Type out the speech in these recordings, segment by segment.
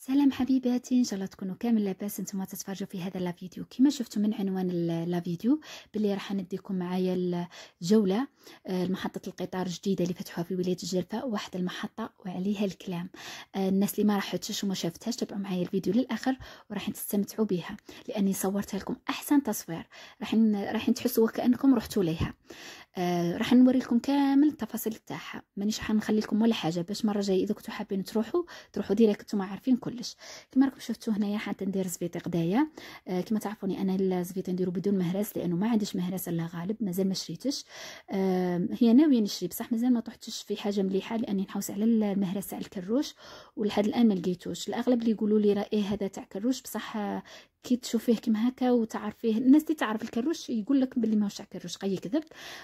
سلام حبيباتي، ان شاء الله تكونوا كامل لاباس. نتوما تتفرجوا في هذا الفيديو. كما شفتوا من عنوان الفيديو باللي راح نديكم معايا الجوله لمحطه القطار الجديده اللي فتحوها في ولايه الجرفاء، واحد المحطه وعليها الكلام. الناس اللي ما راحتش وما شافتهاش تابعوا معايا الفيديو للاخر وراح تستمتعوا بها، لاني صورتها لكم احسن تصوير. راح تحسوا وكانكم رحتوا ليها. راح نوري لكم كامل التفاصيل تاعها، مانيش حنخلي لكم ولا حاجه باش مره جايه اذا كنتوا حابين تروحوا ديريكت. نتوما عارفين كلش. كما راكم شفتوا هنايا حتى ندير زبيطي قدايا. كما تعرفوني انا الزبيطي نديرو بدون مهرس، لانه ما عنديش مهرس الا غالب، مازال ما شريتش. هي ناويه نشري بصح مازال ما طحتش في حاجه مليحه، لاني نحوس على المهرس تاع الكروش ولحد الان ما لقيتوش. الاغلب اللي يقولوا لي راه ايه هذا تاع كروش، بصح كي تشوفيه كيما هكا وتعرفيه الناس اللي تعرف الكروش يقول لك باللي ماهوش تاع كروش، قاي كذب.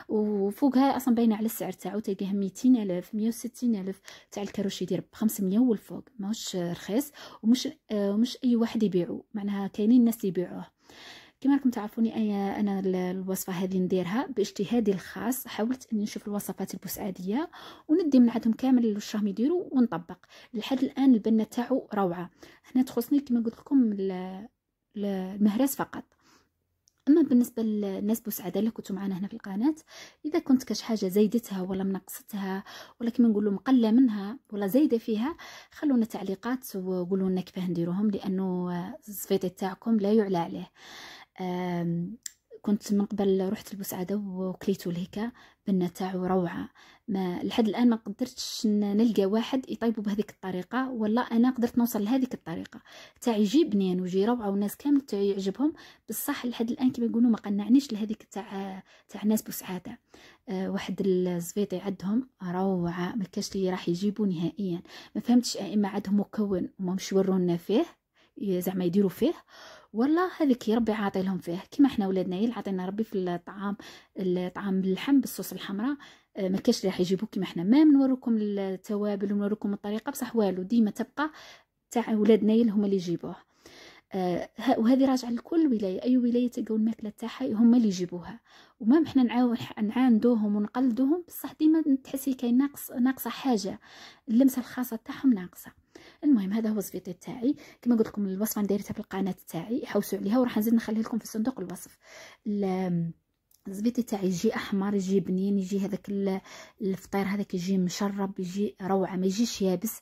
وفوقها اصلا باينه على السعر تاعو، تلقاه 200,000 160,000 تاع الكروش، يدير ب 500 والفوق، ماهوش رخيص. ومش اي واحد يبيعو، معناها كاينين الناس يبيعوه. كما راكم تعرفوني انا الوصفه هذه نديرها باجتهادي الخاص. حاولت اني نشوف الوصفات البوسعاديه وندي من عندهم كامل واش راهم يديروا ونطبق. لحد الان البنه تاعو روعه. هنا تخصني كما قلت لكم المهرس فقط. اما بالنسبه للناس بوسعاده اللي كنتوا معنا هنا في القناه، اذا كنت كاش حاجه زايدتها ولا منقصتها ولا كما نقولوا مقله منها ولا زايده فيها، خلونا تعليقات وقولوا لنا كيفاه نديروهم، لانه الزفيط تاعكم لا يعلى عليه. كنت من قبل رحت لبوسعاده وكليتو لهيكا، بنه تاعو روعه. ما لحد الان ما قدرتش نلقى واحد يطيبوا بهذيك الطريقه، ولا انا قدرت نوصل لهذيك الطريقه تاع يجي بنين ويجي روعه والناس كامل يعجبهم. بصح لحد الان كما يقولوا ما قنعنيش لهذيك تاع ناس بوسعاده. واحد الزفيطي عندهم روعه، ما كاش اللي راح يجيبوا نهائيا. ما فهمتش اما عندهم مكون وما مش ورونا فيه زعما يديروا فيه، والله هذيك ربي عاطي لهم فيه. كيما احنا ولادنا يعطينا ربي في الطعام باللحم بالصوص الحمراء. ما كاش راح يجيبوا كيما احنا، ما نوروكم التوابل ونوروكم الطريقه، بصح والو ديما تبقى تاع ولادنا هما اللي يجيبوه. وهذه راجعه لكل ولايه، اي ولايه تلقاو الماكله تاعها هما اللي يجيبوها. وما احنا نعاندوهم ونقلدوهم، بصح ديما تحسي كاين ناقصه حاجه، اللمسه الخاصه تاعهم ناقصه. المهم هذا هو الزفيط تاعي. كما قلت لكم الوصفه نديرتها في القناه تاعي، حوسوا عليها وراح نزيد نخليه لكم في صندوق الوصف. الزبيط تاعي يجي احمر، يجي بنين، يجي هذاك الفطير هذاك يجي مشرب، يجي روعه، ما يجيش يابس.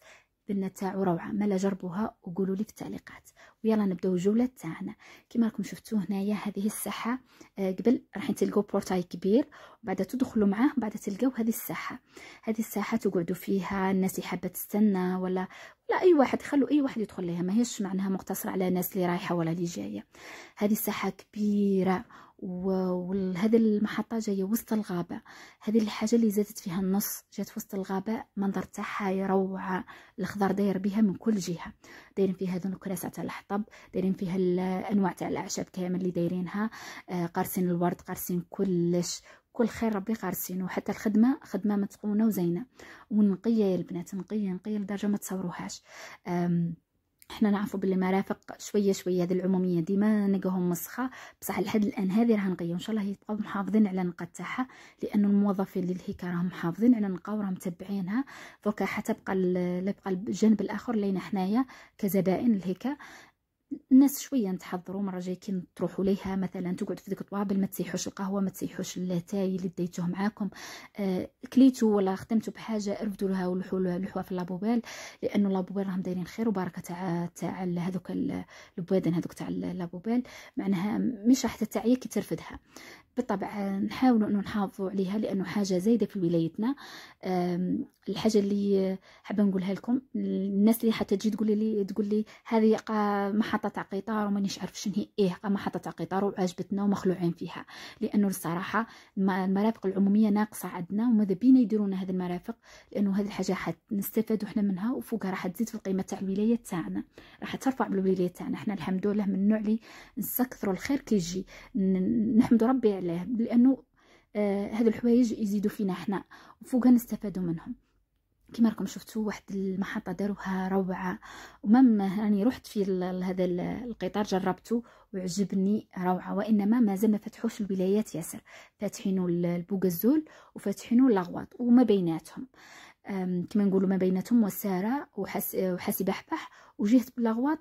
البنه تاعو روعه، مالا جربوها وقولوا لي في التعليقات. ويلا نبداو الجوله تاعنا. كما راكم شفتوا هنايا هذه الساحه. قبل راح تلقاو بورتاي كبير، وبعد تدخلوا معاه، بعد تلقاو هذه الساحه. هذه الساحه تقعدوا فيها الناس اللي حابه تستنى، ولا اي واحد، خلوا اي واحد يدخل لها، ما هيش معناها مقتصره على الناس اللي رايحه ولا اللي جايه. هذه الساحه كبيره، وهذه المحطه جايه وسط الغابه. هذه الحاجه اللي زادت فيها النص، جات وسط الغابه، منظر تاعها روعه. الخضر داير بها من كل جهه، دايرين فيها هذو الكراسه تاع الحطب، دايرين فيها الانواع تاع الاعشاب كامل اللي دايرينها. قارسين الورد، قارسين كلش، كل خير ربي قارسينه. وحتى الخدمه خدمه متقونه وزينه ونقيه يا البنات، نقيه لدرجه ما تصوروهاش. احنا نعرفوا باللي المرافق شويه هذه العموميه ديما نلقاهم مسخه، بصح لحد الان هذه راح نقيه، وان شاء الله يبقاو محافظين على النقاط تاعها، لانه الموظفين اللي هيك راهم محافظين على النقاو وراهم متبعينها. دوكا حتبقى الجانب الاخر لينا حنايا كزبائن الهيكا. الناس شويه نتحضروا مره جاي كي تروحوا ليها، مثلا تقعد في ديك الطوابل، ما تسيحوش القهوه، ما تسيحوش التاي اللي ديتوه معاكم. كليتو ولا خدمتوا بحاجه، رفدوا لها ولحوها في اللابوبال، لانه اللابوبال راهم دايرين خير وبركه تاع هذوك البوادن هذوك تاع اللابوبال، معناها مش راح تتعيا كي ترفدها. بالطبع نحاولوا انه نحافظوا عليها، لانه حاجه زايده في ولايتنا. الحاجه اللي حابه نقولها لكم، الناس اللي حتى تجي تقول لي هذه محطه تاع قطار ومانيش عارف شنو هي. ايه محطه تاع قطار وعجبتنا ومخلوعين فيها، لانه الصراحه المرافق العموميه ناقصه عندنا، وماذا بينا يديروا لنا هذه المرافق، لانه هذه الحاجه حنستفادوا احنا منها، وفوقها راح تزيد في القيمه تاع الولايه تاعنا، راح ترفع بالولايه تاعنا. احنا الحمد لله من النوع اللي نستكثروا الخير كي يجي، نحمد ربي عليه، لانه هذو الحوايج يزيدوا فينا احنا وفوقها نستفادوا منهم. كما راكم شفتوا واحد المحطه داروها روعه. ومما راني رحت في هذا القطار جربته وعجبني روعه، وانما مازال ما فتحوش الولايات ياسر، فاتحينو البوغزول وفاتحينو لاغواط، وما بيناتهم كما نقولوا ما بيناتهم وساره وحاسي بحبح وجهه بلاغواط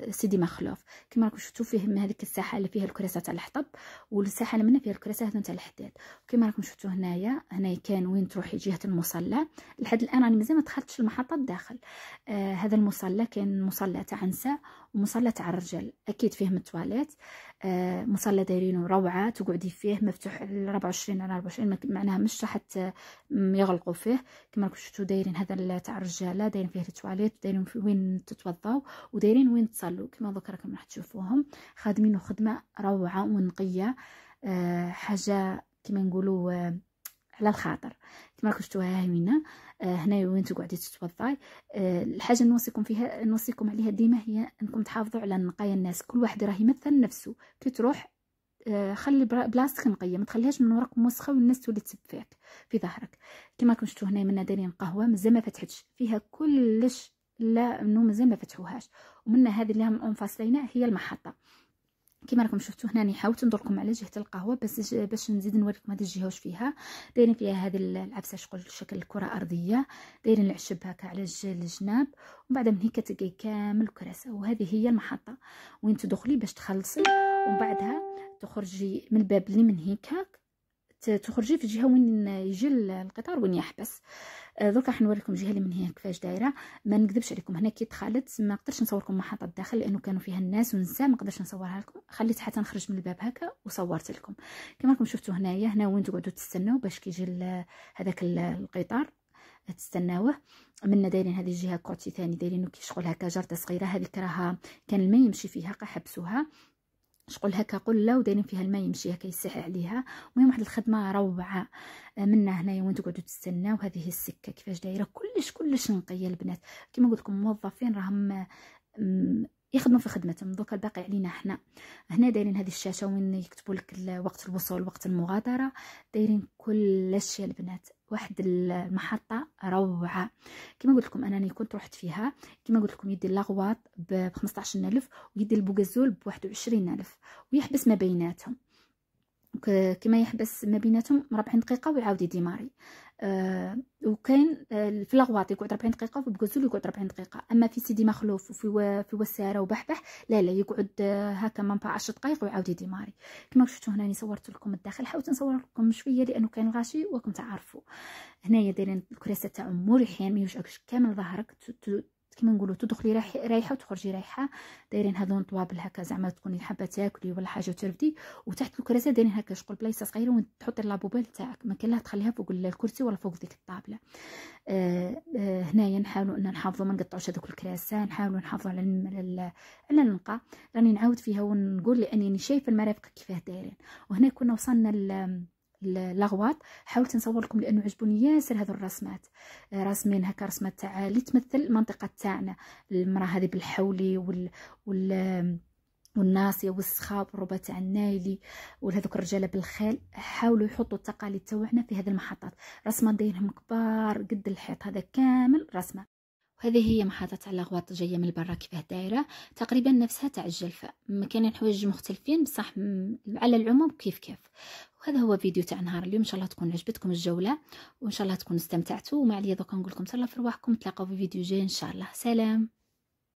سيدي مخلوف. كما راكم شفتوا فيه من هذيك الساحه اللي فيها الكراسه تاع الحطب، والساحه اللي منها فيها الكراسه هذو تاع الحداد. وكما راكم شفتوا هنايا كان وين تروحي جهه المصلى. لحد الان راني مازال ما دخلتش المحطه الداخل. هذا المصلى كان مصلى تاع نساء ومصلى تاع الرجال، اكيد فيه التواليت. مصلى دايرينه روعه، تقعدي فيه مفتوح 24 على 24، معناها مش حتى يغلقوا فيه. كما راكم شفتوا دايرين هذا تاع الرجاله، دايرين فيه التواليت، دايرين وين تتوضاو، ودايرين وين تصلوا. كما دوك راكم راح تشوفوهم خادمين خدمه روعه ونقيه، حاجه كما نقولوا على الخاطر. كما راكم شفتوها هنا هنايا وين تقعدي تتوضاي. الحاجه نوصيكم عليها ديما هي انكم تحافظوا على نقايا الناس. كل واحد راه يمثل نفسه. كي تروح خلي بلاصتك نقيه، ما تخليهاش من وراك موسخه والناس تولي تسب فيك في ظهرك. كما راكم شفتوا هنا منا دايرين قهوه مازال ما فتحتش، فيها كلش، لا انه مازال ما فتحوهاش. ومنا هذه اللي هم منفصلينها هي المحطه. كما راكم شفتوا هنا حاولت ندوركم على جهه القهوه باش نزيد نوريكم هذه الجهه واش فيها. دايرين فيها هذه العبسه شغل شكل كره ارضيه، دايرين العشب هكا على الجناب، ومن بعد من هيك تلقاي كامل كراسه. وهذه هي المحطه وين تدخلي باش تخلصي، ومن بعدها تخرجي من الباب اللي من هيك تخرجي في الجهه وين يجي القطار وين يحبس. درك راح نوريكم الجهه اللي من هنا كيفاش دايره. ما نكذبش عليكم هنا كي دخلت ما قدرتش نصوركم محطه الداخل لانه كانوا فيها الناس ونساء، ما قدرتش نصورها لكم، خليت حتى نخرج من الباب هكا وصورت لكم. كما راكم شفتوا هنا وين تقعدوا تستناو باش كيجي هذاك القطار تستناوه. منا دايرين هذه الجهه كوتي ثاني دايرينو كي شغل هكا جرده صغيره، هذيك راها كان الماء يمشي فيها حبسوها شغل هكا قله ودايرين فيها الماء يمشي هكا يسيح عليها. المهم واحد الخدمه روعه. منا هنايا وين تقعدوا تستناو هذه السكه كيفاش دايره كلش نقيه. البنات كما قلت لكم موظفين راهم يخدموا في خدمتهم. دوكا الباقي علينا حنا. هنا دايرين هذه الشاشه وين يكتبوا لك وقت الوصول وقت المغادره، دايرين كلش يا البنات. واحد المحطه روعه. كما قلت لكم انني كنت رحت فيها. كما قلت لكم يدي لاغواط ب 15000 ويدي البوغازول ب 21000 ويحبس ما بيناتهم. كما يحبس ما بيناتهم 40 دقيقه ويعاود يديماري. وكاين في لاغواط يقعد 40 دقيقه وفي بوغازول يقعد 40 دقيقه. اما في سيدي مخلوف وفي وساره وبحبح لا يقعد هكا من 10 دقائق ويعاود يديماري. كما شفتوا هنا صورت لكم الداخل، حاولت نصور لكم شويه لانه كان غاشي وراكم تعرفوا. هنايا دايرين الكراسه تاعهم مريحين، ما يوجعكش كامل ظهرك، كما نقولوا تدخلي رايحه وتخرجي رايحه. دايرين هذون طوابل هكا زعما تكوني حابه تاكلي ولا حاجه ترفدي، وتحت الكراسه دايرين هكا شغل بلايصه صغيره وين تحطي اللابوبيل تاعك، ما كان لها تخليها فوق الكرسي ولا فوق ديك الطابله. هنايا نحاولوا ان نحافظوا ما نقطعوش هذوك الكراسه، نحاولوا نحافظوا على النقاء. راني نعاود فيها ونقول لاني شايفه المرافق كيفاه دايرين. وهنا كنا وصلنا لاغواط. حاولت نصور لكم لانه عجبوني ياسر هذو الرسمات، راسمين هكا رسمات تاع اللي تمثل المنطقه تاعنا، المراه هذه بالحولي والناصيه والسخاب والربا تاع النايلي وهذوك الرجاله بالخيل. حاولوا يحطوا التقاليد تاعنا في هذه المحطات. رسمات دايرهم كبار قد الحيط، هذا كامل رسمه. وهذه هي محطة تاع لاغواط جايه من برا كيفاه دايره، تقريبا نفسها تاع الجلفه، كاينين حوايج مختلفين بصح على العموم كيف. وهذا هو فيديو تاع نهار اليوم. ان شاء الله تكون عجبتكم الجوله وان شاء الله تكونوا استمتعتوا. وما عليا دوكا نقول لكم تهلاو في رواحكم، نتلاقاو في فيديو جاي ان شاء الله. سلام.